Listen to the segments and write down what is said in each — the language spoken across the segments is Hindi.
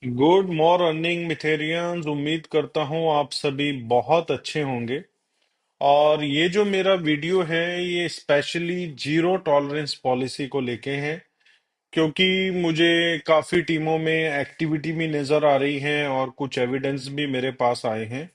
Good morning मिथेरियंस। उम्मीद करता हूँ आप सभी बहुत अच्छे होंगे। और ये जो मेरा वीडियो है ये स्पेशली जीरो टॉलरेंस पॉलिसी को लेके है, क्योंकि मुझे काफी टीमों में एक्टिविटी भी नजर आ रही है और कुछ एविडेंस भी मेरे पास आए हैं।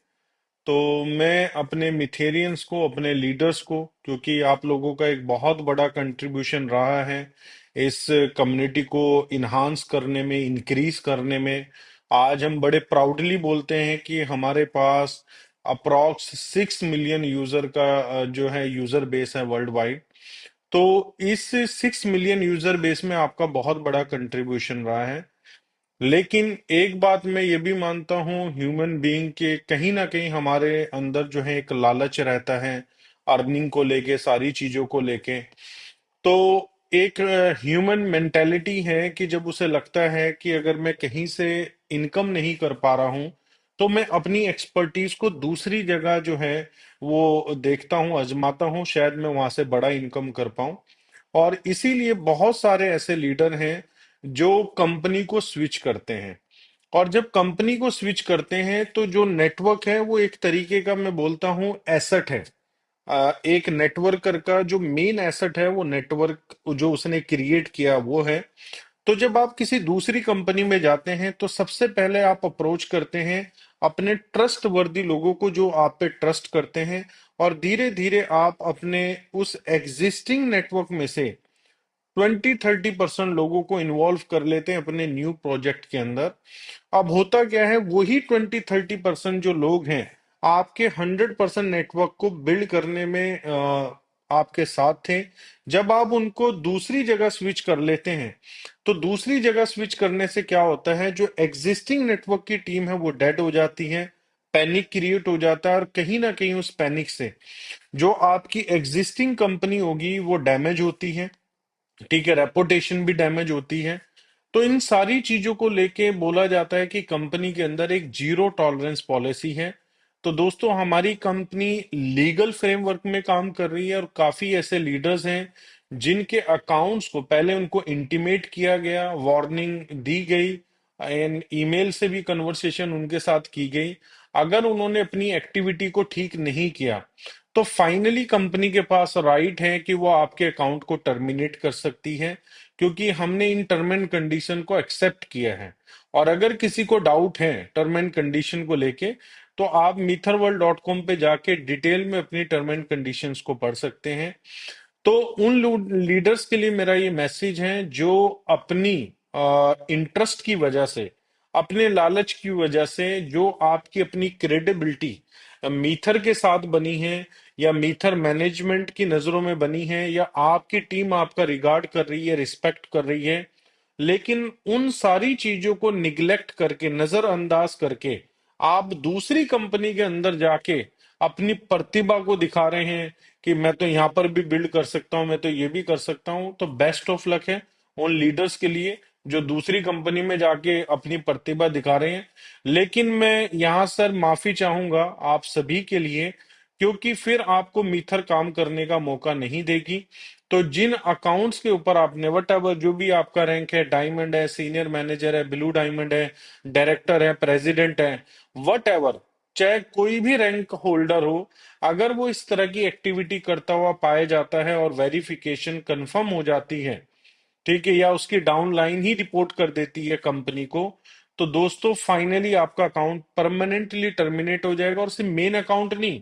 तो मैं अपने मिथेरियंस को, अपने लीडर्स को, क्योंकि आप लोगों का एक बहुत बड़ा कंट्रीब्यूशन रहा है इस कम्युनिटी को इन्हांस करने में, इंक्रीज करने में। आज हम बड़े प्राउडली बोलते हैं कि हमारे पास अप्रॉक्स 6 मिलियन यूजर का जो है यूजर बेस है वर्ल्ड वाइड। तो इस 6 मिलियन यूजर बेस में आपका बहुत बड़ा कंट्रीब्यूशन रहा है। लेकिन एक बात मैं ये भी मानता हूँ, ह्यूमन बीइंग के कहीं ना कहीं हमारे अंदर जो है एक लालच रहता है, अर्निंग को लेके, सारी चीजों को लेके। तो एक ह्यूमन मेंटेलिटी है कि जब उसे लगता है कि अगर मैं कहीं से इनकम नहीं कर पा रहा हूं, तो मैं अपनी एक्सपर्टीज को दूसरी जगह जो है वो देखता हूं, आजमाता हूं, शायद मैं वहां से बड़ा इनकम कर पाऊं। और इसीलिए बहुत सारे ऐसे लीडर हैं जो कंपनी को स्विच करते हैं। और जब कंपनी को स्विच करते हैं तो जो नेटवर्क है वो एक तरीके का, मैं बोलता हूं, एसेट है। एक नेटवर्कर का जो मेन एसेट है वो नेटवर्क जो उसने क्रिएट किया वो है। तो जब आप किसी दूसरी कंपनी में जाते हैं तो सबसे पहले आप अप्रोच करते हैं अपने ट्रस्ट वर्दी लोगों को जो आप पे ट्रस्ट करते हैं। और धीरे धीरे आप अपने उस एग्जिस्टिंग नेटवर्क में से 20-30% लोगों को इन्वॉल्व कर लेते हैं अपने न्यू प्रोजेक्ट के अंदर। अब होता क्या है, वही 20-30% जो लोग हैं आपके 100% नेटवर्क को बिल्ड करने में आपके साथ थे। जब आप उनको दूसरी जगह स्विच कर लेते हैं तो दूसरी जगह स्विच करने से क्या होता है, जो एग्जिस्टिंग नेटवर्क की टीम है वो डेड हो जाती है। पैनिक क्रिएट हो जाता है और कहीं ना कहीं उस पैनिक से जो आपकी एग्जिस्टिंग कंपनी होगी वो डैमेज होती है। ठीक है, रेपुटेशन भी डैमेज होती है। तो इन सारी चीजों को लेके बोला जाता है कि कंपनी के अंदर एक जीरो टॉलरेंस पॉलिसी है। तो दोस्तों, हमारी कंपनी लीगल फ्रेमवर्क में काम कर रही है और काफी ऐसे लीडर्स हैं जिनके अकाउंट्स को पहले उनको इंटीमेट किया गया, वार्निंग दी गई, एंड ईमेल से भी कन्वर्सेशन उनके साथ की गई। अगर उन्होंने अपनी एक्टिविटी को ठीक नहीं किया तो फाइनली कंपनी के पास राइट है कि वो आपके अकाउंट को टर्मिनेट कर सकती है, क्योंकि हमने इन टर्म एंड कंडीशन को एक्सेप्ट किया है। और अगर किसी को डाउट है टर्म एंड कंडीशन को लेके, तो आप mitherworld.com पे जाके डिटेल में अपनी टर्म एंड कंडीशंस को पढ़ सकते हैं। तो उन लीडर्स के लिए मेरा ये मैसेज है जो अपनी इंटरेस्ट की वजह से, अपने लालच की वजह से, जो आपकी अपनी क्रेडिबिलिटी मीथर के साथ बनी है या मीथर मैनेजमेंट की नजरों में बनी है, या आपकी टीम आपका रिगार्ड कर रही है, रिस्पेक्ट कर रही है, लेकिन उन सारी चीजों को निग्लेक्ट करके, नजरअंदाज करके आप दूसरी कंपनी के अंदर जाके अपनी प्रतिभा को दिखा रहे हैं कि मैं तो यहां पर भी बिल्ड कर सकता हूं, मैं तो ये भी कर सकता हूं, तो बेस्ट ऑफ लक है उन लीडर्स के लिए जो दूसरी कंपनी में जाके अपनी प्रतिभा दिखा रहे हैं। लेकिन मैं यहां सर माफी चाहूंगा आप सभी के लिए, क्योंकि फिर आपको मीथर काम करने का मौका नहीं देगी। तो जिन अकाउंट्स के ऊपर आपने वट एवर जो भी आपका रैंक है, डायमंड है, सीनियर मैनेजर है, ब्लू डायमंड है, डायरेक्टर है, प्रेसिडेंट है, वट एवर, चाहे कोई भी रैंक होल्डर हो, अगर वो इस तरह की एक्टिविटी करता हुआ पाया जाता है और वेरिफिकेशन कंफर्म हो जाती है, ठीक है, या उसकी डाउन लाइन ही रिपोर्ट कर देती है कंपनी को, तो दोस्तों फाइनली आपका अकाउंट परमानेंटली टर्मिनेट हो जाएगा। और सिर्फ मेन अकाउंट नहीं,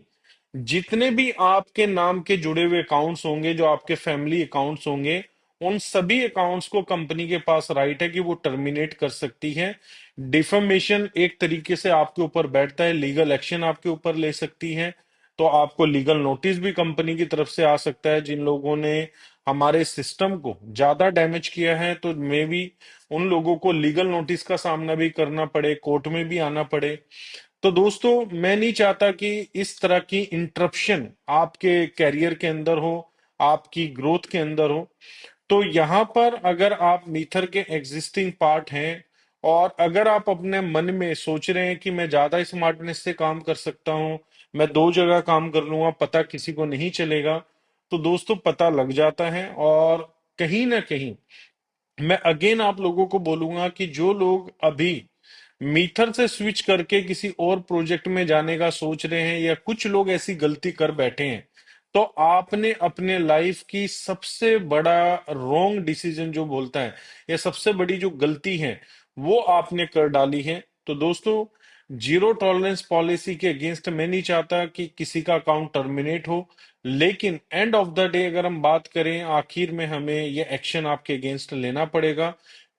जितने भी आपके नाम के जुड़े हुए अकाउंट्स होंगे, जो आपके फैमिली अकाउंट्स होंगे, उन सभी अकाउंट्स को कंपनी के पास राइट है कि वो टर्मिनेट कर सकती है। डिफेमेशन एक तरीके से आपके ऊपर बैठता है, लीगल एक्शन आपके ऊपर ले सकती है। तो आपको लीगल नोटिस भी कंपनी की तरफ से आ सकता है। जिन लोगों ने हमारे सिस्टम को ज्यादा डैमेज किया है, तो मे भी उन लोगों को लीगल नोटिस का सामना भी करना पड़े, कोर्ट में भी आना पड़े। तो दोस्तों, मैं नहीं चाहता कि इस तरह की इंटरप्शन आपके कैरियर के अंदर हो, आपकी ग्रोथ के अंदर हो। तो यहाँ पर अगर आप मीथर के एग्जिस्टिंग पार्ट हैं और अगर आप अपने मन में सोच रहे हैं कि मैं ज्यादा स्मार्टनेस से काम कर सकता हूं, मैं दो जगह काम कर लूंगा, पता किसी को नहीं चलेगा, तो दोस्तों पता लग जाता है। और कहीं ना कहीं मैं अगेन आप लोगों को बोलूंगा कि जो लोग अभी मीथर से स्विच करके किसी और प्रोजेक्ट में जाने का सोच रहे हैं, या कुछ लोग ऐसी गलती कर बैठे हैं, तो आपने अपने लाइफ की सबसे बड़ा रॉन्ग डिसीजन जो बोलता है, या सबसे बड़ी जो गलती है, वो आपने कर डाली है। तो दोस्तों, जीरो टॉलरेंस पॉलिसी के अगेंस्ट मैं नहीं चाहता कि किसी का अकाउंट टर्मिनेट हो, लेकिन एंड ऑफ द डे अगर हम बात करें, आखिर में हमें ये एक्शन आपके अगेंस्ट लेना पड़ेगा,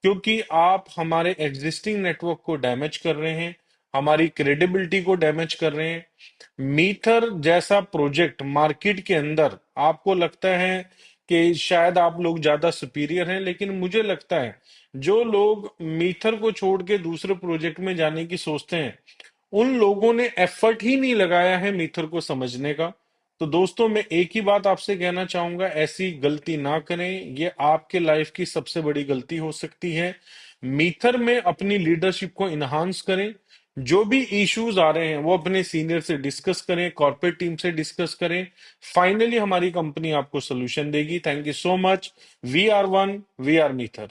क्योंकि आप हमारे एग्जिस्टिंग नेटवर्क को डैमेज कर रहे हैं, हमारी क्रेडिबिलिटी को डैमेज कर रहे हैं। मीथर जैसा प्रोजेक्ट मार्केट के अंदर आपको लगता है कि शायद आप लोग ज्यादा सुपीरियर हैं, लेकिन मुझे लगता है जो लोग मीथर को छोड़ के दूसरे प्रोजेक्ट में जाने की सोचते हैं, उन लोगों ने एफर्ट ही नहीं लगाया है मीथर को समझने का। तो दोस्तों, मैं एक ही बात आपसे कहना चाहूंगा, ऐसी गलती ना करें, ये आपके लाइफ की सबसे बड़ी गलती हो सकती है। मीथर में अपनी लीडरशिप को इन्हांस करें, जो भी इश्यूज आ रहे हैं वो अपने सीनियर से डिस्कस करें, कॉर्पोरेट टीम से डिस्कस करें। फाइनली हमारी कंपनी आपको सोल्यूशन देगी। Thank you so much. We are one, we are मीथर।